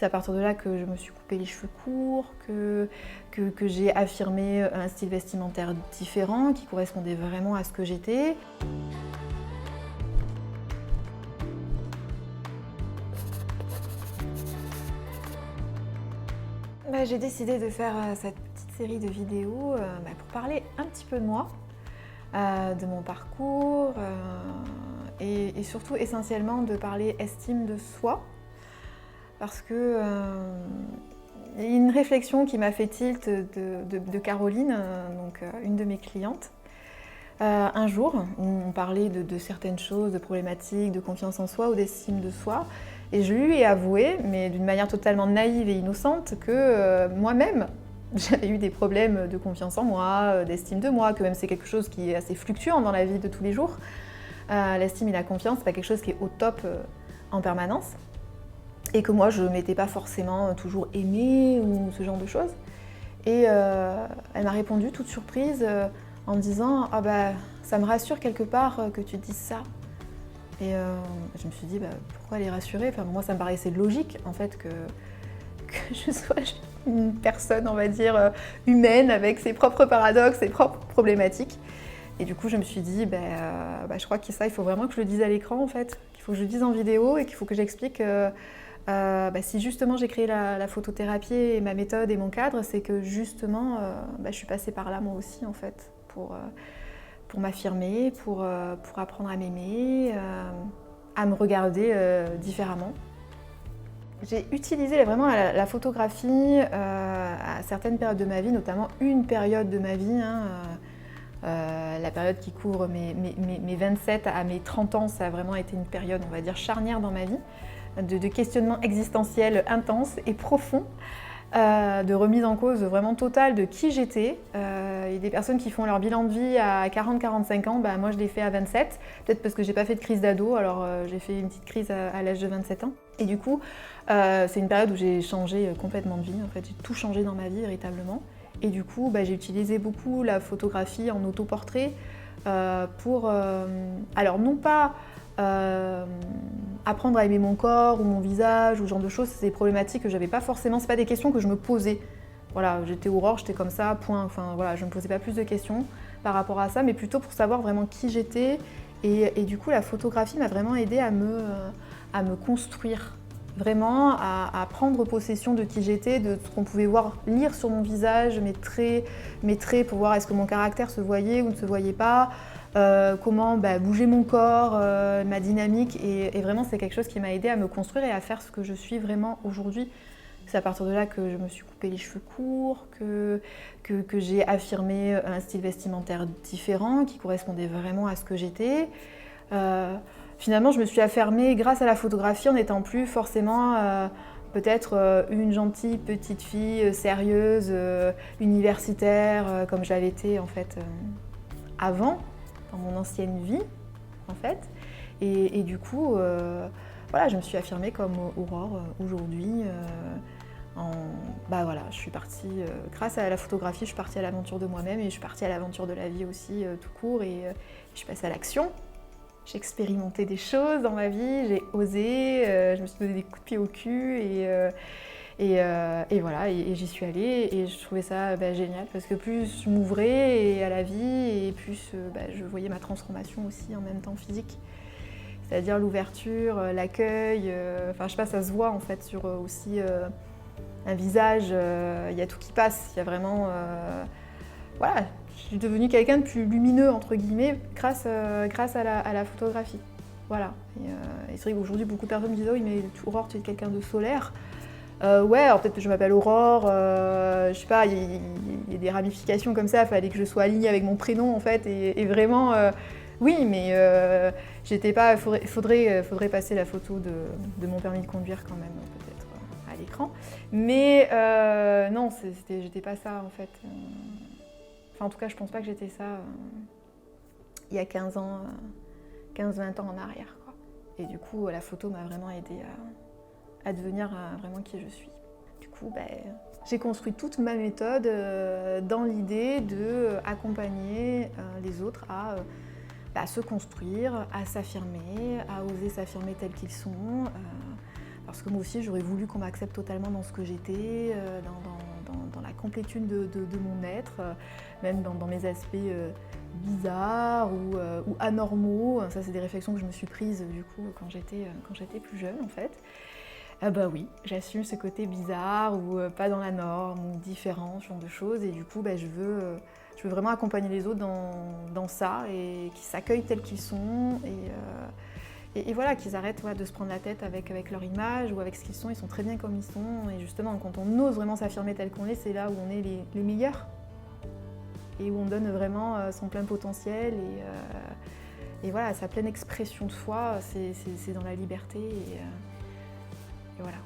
C'est à partir de là que je me suis coupé les cheveux courts, que j'ai affirmé un style vestimentaire différent qui correspondait vraiment à ce que j'étais. J'ai décidé de faire cette petite série de vidéos pour parler un petit peu de moi, de mon parcours et surtout essentiellement de parler estime de soi. Parce que il y a une réflexion qui m'a fait tilt de Caroline, une de mes clientes. Un jour, on parlait de certaines choses, de problématiques, de confiance en soi ou d'estime de soi. Et je lui ai avoué, mais d'une manière totalement naïve et innocente, que moi-même, j'avais eu des problèmes de confiance en moi, d'estime de moi, que même c'est quelque chose qui est assez fluctuant dans la vie de tous les jours. L'estime et la confiance, c'est pas quelque chose qui est au top en permanence. Et que moi, je ne m'étais pas forcément toujours aimée ou ce genre de choses. Et elle m'a répondu, toute surprise, en me disant « Ah bah, ça me rassure quelque part que tu dises ça ». Et je me suis dit pourquoi les rassurer? Enfin, moi, ça me paraissait logique, en fait, que je sois une personne, on va dire, humaine, avec ses propres paradoxes, ses propres problématiques. Et du coup, je me suis dit, je crois que ça, il faut vraiment que je le dise à l'écran, en fait. Qu'il faut que je le dise en vidéo et qu'il faut que j'explique si justement j'ai créé la photothérapie et ma méthode et mon cadre, c'est que justement, je suis passée par là moi aussi, en fait, pour m'affirmer, pour apprendre à m'aimer, à me regarder différemment. J'ai utilisé vraiment la photographie à certaines périodes de ma vie, notamment une période de ma vie, la période qui couvre mes 27 à mes 30 ans, ça a vraiment été une période, on va dire, charnière dans ma vie, de questionnement existentiel intense et profond, de remise en cause vraiment totale de qui j'étais. Il y a des personnes qui font leur bilan de vie à 40-45 ans, moi je l'ai fait à 27, peut-être parce que j'ai pas fait de crise d'ado, alors j'ai fait une petite crise à l'âge de 27 ans. Et du coup, c'est une période où j'ai changé complètement de vie, en fait, j'ai tout changé dans ma vie véritablement. Et du coup, j'ai utilisé beaucoup la photographie en autoportrait pour, alors non pas apprendre à aimer mon corps ou mon visage ou ce genre de choses, c'est des problématiques que j'avais pas forcément, c'est pas des questions que je me posais. Voilà, j'étais Aurore, j'étais comme ça, point. Enfin voilà, je me posais pas plus de questions par rapport à ça, mais plutôt pour savoir vraiment qui j'étais. Et du coup, la photographie m'a vraiment aidée à me construire. Vraiment à prendre possession de qui j'étais, de ce qu'on pouvait voir, lire sur mon visage, mes traits pour voir est-ce que mon caractère se voyait ou ne se voyait pas, comment bouger mon corps, ma dynamique. Et vraiment, c'est quelque chose qui m'a aidée à me construire et à faire ce que je suis vraiment aujourd'hui. C'est à partir de là que je me suis coupé les cheveux courts, que j'ai affirmé un style vestimentaire différent qui correspondait vraiment à ce que j'étais. Finalement, je me suis affirmée grâce à la photographie en n'étant plus forcément peut-être une gentille petite fille sérieuse, universitaire, comme j'avais été en fait avant, dans mon ancienne vie en fait. Et du coup, voilà, je me suis affirmée comme Aurore aujourd'hui. Je suis partie, grâce à la photographie, je suis partie à l'aventure de moi-même et je suis partie à l'aventure de la vie aussi tout court et je suis passée à l'action. J'ai expérimenté des choses dans ma vie, j'ai osé, je me suis donné des coups de pied au cul et voilà, et j'y suis allée et je trouvais ça génial parce que plus je m'ouvrais à la vie et plus je voyais ma transformation aussi en même temps physique. C'est-à-dire l'ouverture, l'accueil, je sais pas, ça se voit en fait sur aussi un visage, il y a tout qui passe, il y a vraiment, voilà, je suis devenue quelqu'un de plus lumineux entre guillemets grâce à la photographie. Voilà. Et c'est vrai qu'aujourd'hui beaucoup de personnes me disent « Oh oui mais Aurore, tu es quelqu'un de solaire ». Ouais, alors peut-être que je m'appelle Aurore, je sais pas, il y a des ramifications comme ça, il fallait que je sois alignée avec mon prénom en fait, et vraiment, oui, mais j'étais pas, faudrait passer la photo de mon permis de conduire quand même, peut-être à l'écran. Mais non, j'étais pas ça en fait. Enfin, en tout cas, je pense pas que j'étais ça il y a 15 ans, 15-20 ans en arrière, quoi. Et du coup, la photo m'a vraiment aidée à devenir vraiment qui je suis. Du coup, j'ai construit toute ma méthode dans l'idée d'accompagner les autres à se construire, à s'affirmer, à oser s'affirmer tels qu'ils sont. parce que moi aussi j'aurais voulu qu'on m'accepte totalement dans ce que j'étais, dans la complétude de mon être, même dans mes aspects bizarres ou anormaux. Ça, c'est des réflexions que je me suis prises du coup quand j'étais plus jeune en fait. Ah bah oui, j'assume ce côté bizarre ou pas dans la norme ou différent, ce genre de choses. Et du coup, je veux vraiment accompagner les autres dans ça et qu'ils s'accueillent tels qu'ils sont. Et voilà, qu'ils arrêtent de se prendre la tête avec leur image ou avec ce qu'ils sont. Ils sont très bien comme ils sont. Et justement, quand on ose vraiment s'affirmer tel qu'on est, c'est là où on est les meilleurs. Et où on donne vraiment son plein potentiel. Et voilà, sa pleine expression de soi, c'est dans la liberté. Et voilà.